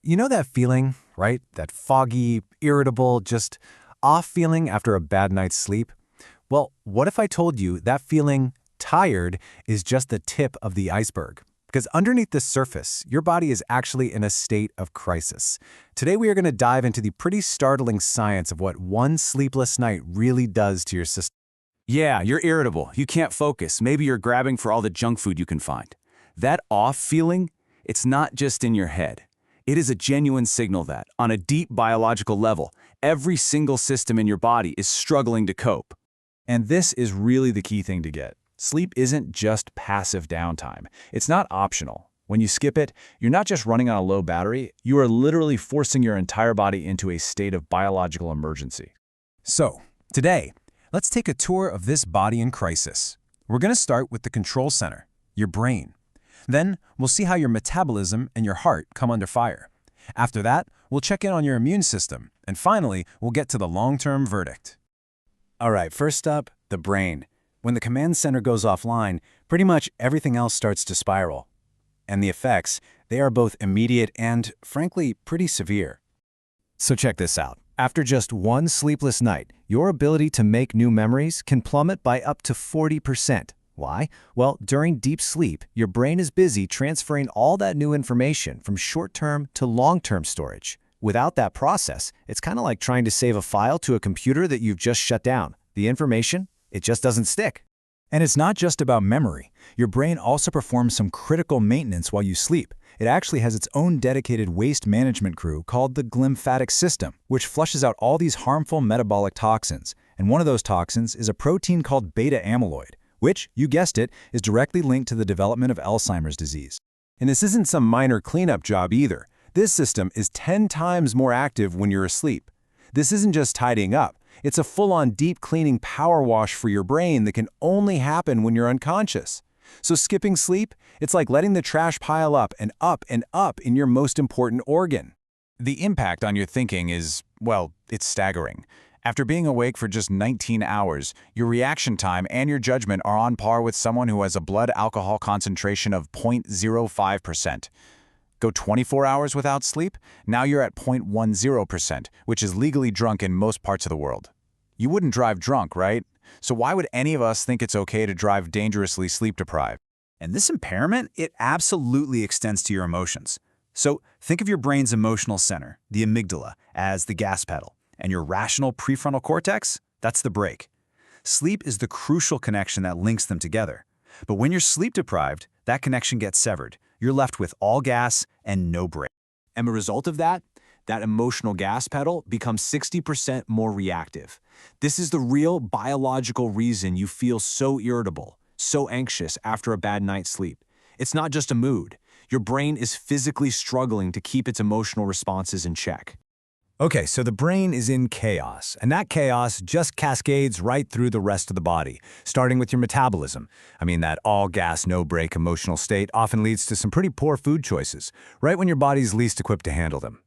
You know that feeling, right? That foggy, irritable, just off feeling after a bad night's sleep? Well, what if I told you that feeling, tired, is just the tip of the iceberg? Because underneath the surface, your body is actually in a state of crisis. Today we are going to dive into the pretty startling science of what one sleepless night really does to your system. Yeah, you're irritable. You can't focus. Maybe you're grabbing for all the junk food you can find. That off feeling, it's not just in your head. It is a genuine signal that, on a deep biological level, every single system in your body is struggling to cope. And this is really the key thing to get. Sleep isn't just passive downtime. It's not optional. When you skip it, you're not just running on a low battery, you are literally forcing your entire body into a state of biological emergency. So, today, let's take a tour of this body in crisis. We're going to start with the control center, your brain. Then, we'll see how your metabolism and your heart come under fire. After that, we'll check in on your immune system. And finally, we'll get to the long-term verdict. All right, first up, the brain. When the command center goes offline, pretty much everything else starts to spiral. And the effects, they are both immediate and, frankly, pretty severe. So check this out. After just one sleepless night, your ability to make new memories can plummet by up to 40%. Why? Well, during deep sleep, your brain is busy transferring all that new information from short-term to long-term storage. Without that process, it's kind of like trying to save a file to a computer that you've just shut down. The information, it just doesn't stick. And it's not just about memory. Your brain also performs some critical maintenance while you sleep. It actually has its own dedicated waste management crew called the glymphatic system, which flushes out all these harmful metabolic toxins. And one of those toxins is a protein called beta amyloid, which, you guessed it, is directly linked to the development of Alzheimer's disease. And this isn't some minor cleanup job either. This system is 10 times more active when you're asleep. This isn't just tidying up. It's a full-on deep cleaning power wash for your brain that can only happen when you're unconscious. So skipping sleep, it's like letting the trash pile up and up in your most important organ. The impact on your thinking is, well, it's staggering. After being awake for just 19 hours, your reaction time and your judgment are on par with someone who has a blood alcohol concentration of 0.05%. Go 24 hours without sleep, now you're at 0.10%, which is legally drunk in most parts of the world. You wouldn't drive drunk, right? So why would any of us think it's okay to drive dangerously sleep-deprived? And this impairment, it absolutely extends to your emotions. So think of your brain's emotional center, the amygdala, as the gas pedal. And your rational prefrontal cortex, that's the brake. Sleep is the crucial connection that links them together. But when you're sleep-deprived, that connection gets severed. You're left with all gas and no brake. And the result of that emotional gas pedal becomes 60% more reactive. This is the real biological reason you feel so irritable, so anxious after a bad night's sleep. It's not just a mood. Your brain is physically struggling to keep its emotional responses in check. Okay, so the brain is in chaos, and that chaos just cascades right through the rest of the body, starting with your metabolism. I mean, that all-gas, no-break emotional state often leads to some pretty poor food choices, right when your body's least equipped to handle them.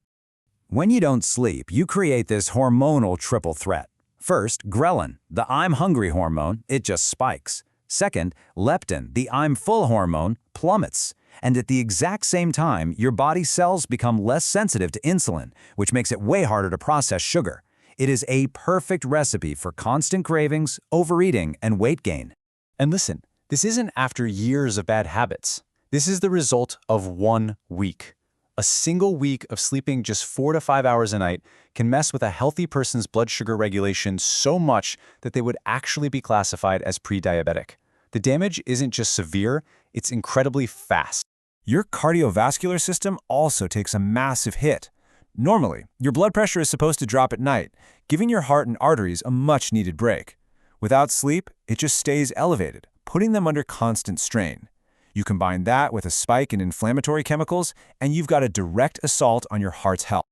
When you don't sleep, you create this hormonal triple threat. First, ghrelin, the I'm hungry hormone, it just spikes. Second, leptin, the I'm full hormone, plummets. And at the exact same time, your body cells become less sensitive to insulin, which makes it way harder to process sugar. It is a perfect recipe for constant cravings, overeating, and weight gain. And listen, this isn't after years of bad habits. This is the result of 1 week. A single week of sleeping just 4 to 5 hours a night can mess with a healthy person's blood sugar regulation so much that they would actually be classified as pre-diabetic. The damage isn't just severe, it's incredibly fast. Your cardiovascular system also takes a massive hit. Normally, your blood pressure is supposed to drop at night, giving your heart and arteries a much-needed break. Without sleep, it just stays elevated, putting them under constant strain. You combine that with a spike in inflammatory chemicals, and you've got a direct assault on your heart's health.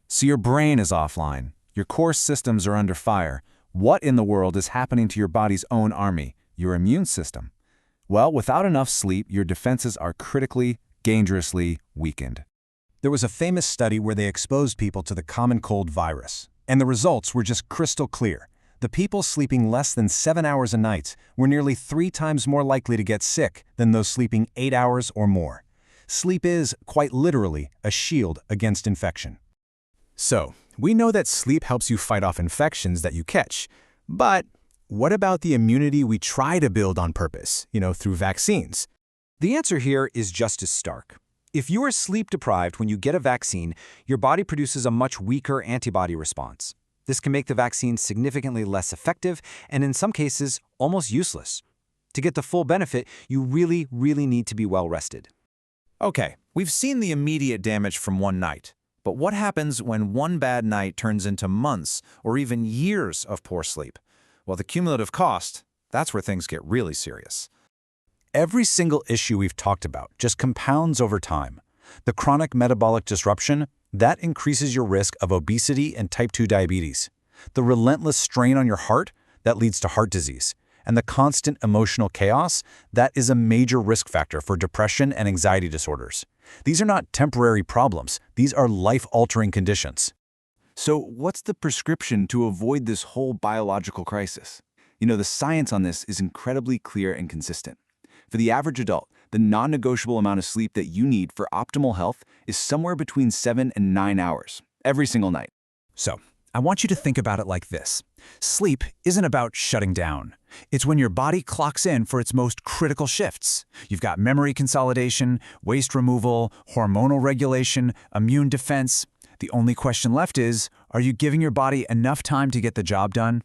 So your brain is offline, your core systems are under fire. What in the world is happening to your body's own army, your immune system? Well, without enough sleep, your defenses are critically, dangerously weakened. There was a famous study where they exposed people to the common cold virus, and the results were just crystal clear. The people sleeping less than 7 hours a night were nearly 3 times more likely to get sick than those sleeping 8 hours or more. Sleep is, quite literally, a shield against infection. So, we know that sleep helps you fight off infections that you catch. But what about the immunity we try to build on purpose, through vaccines? The answer here is just as stark. If you are sleep deprived when you get a vaccine, your body produces a much weaker antibody response. This can make the vaccine significantly less effective and in some cases, almost useless. To get the full benefit, you really need to be well rested. Okay, we've seen the immediate damage from one night. But what happens when one bad night turns into months or even years of poor sleep? Well, the cumulative cost, that's where things get really serious. Every single issue we've talked about just compounds over time. The chronic metabolic disruption, that increases your risk of obesity and type 2 diabetes. The relentless strain on your heart, that leads to heart disease. And the constant emotional chaos, that is a major risk factor for depression and anxiety disorders. These are not temporary problems. These are life-altering conditions. So what's the prescription to avoid this whole biological crisis? The science on this is incredibly clear and consistent. For the average adult, the non-negotiable amount of sleep that you need for optimal health is somewhere between 7 and 9 hours, every single night. So, I want you to think about it like this. Sleep isn't about shutting down. It's when your body clocks in for its most critical shifts. You've got memory consolidation, waste removal, hormonal regulation, immune defense. The only question left is, are you giving your body enough time to get the job done?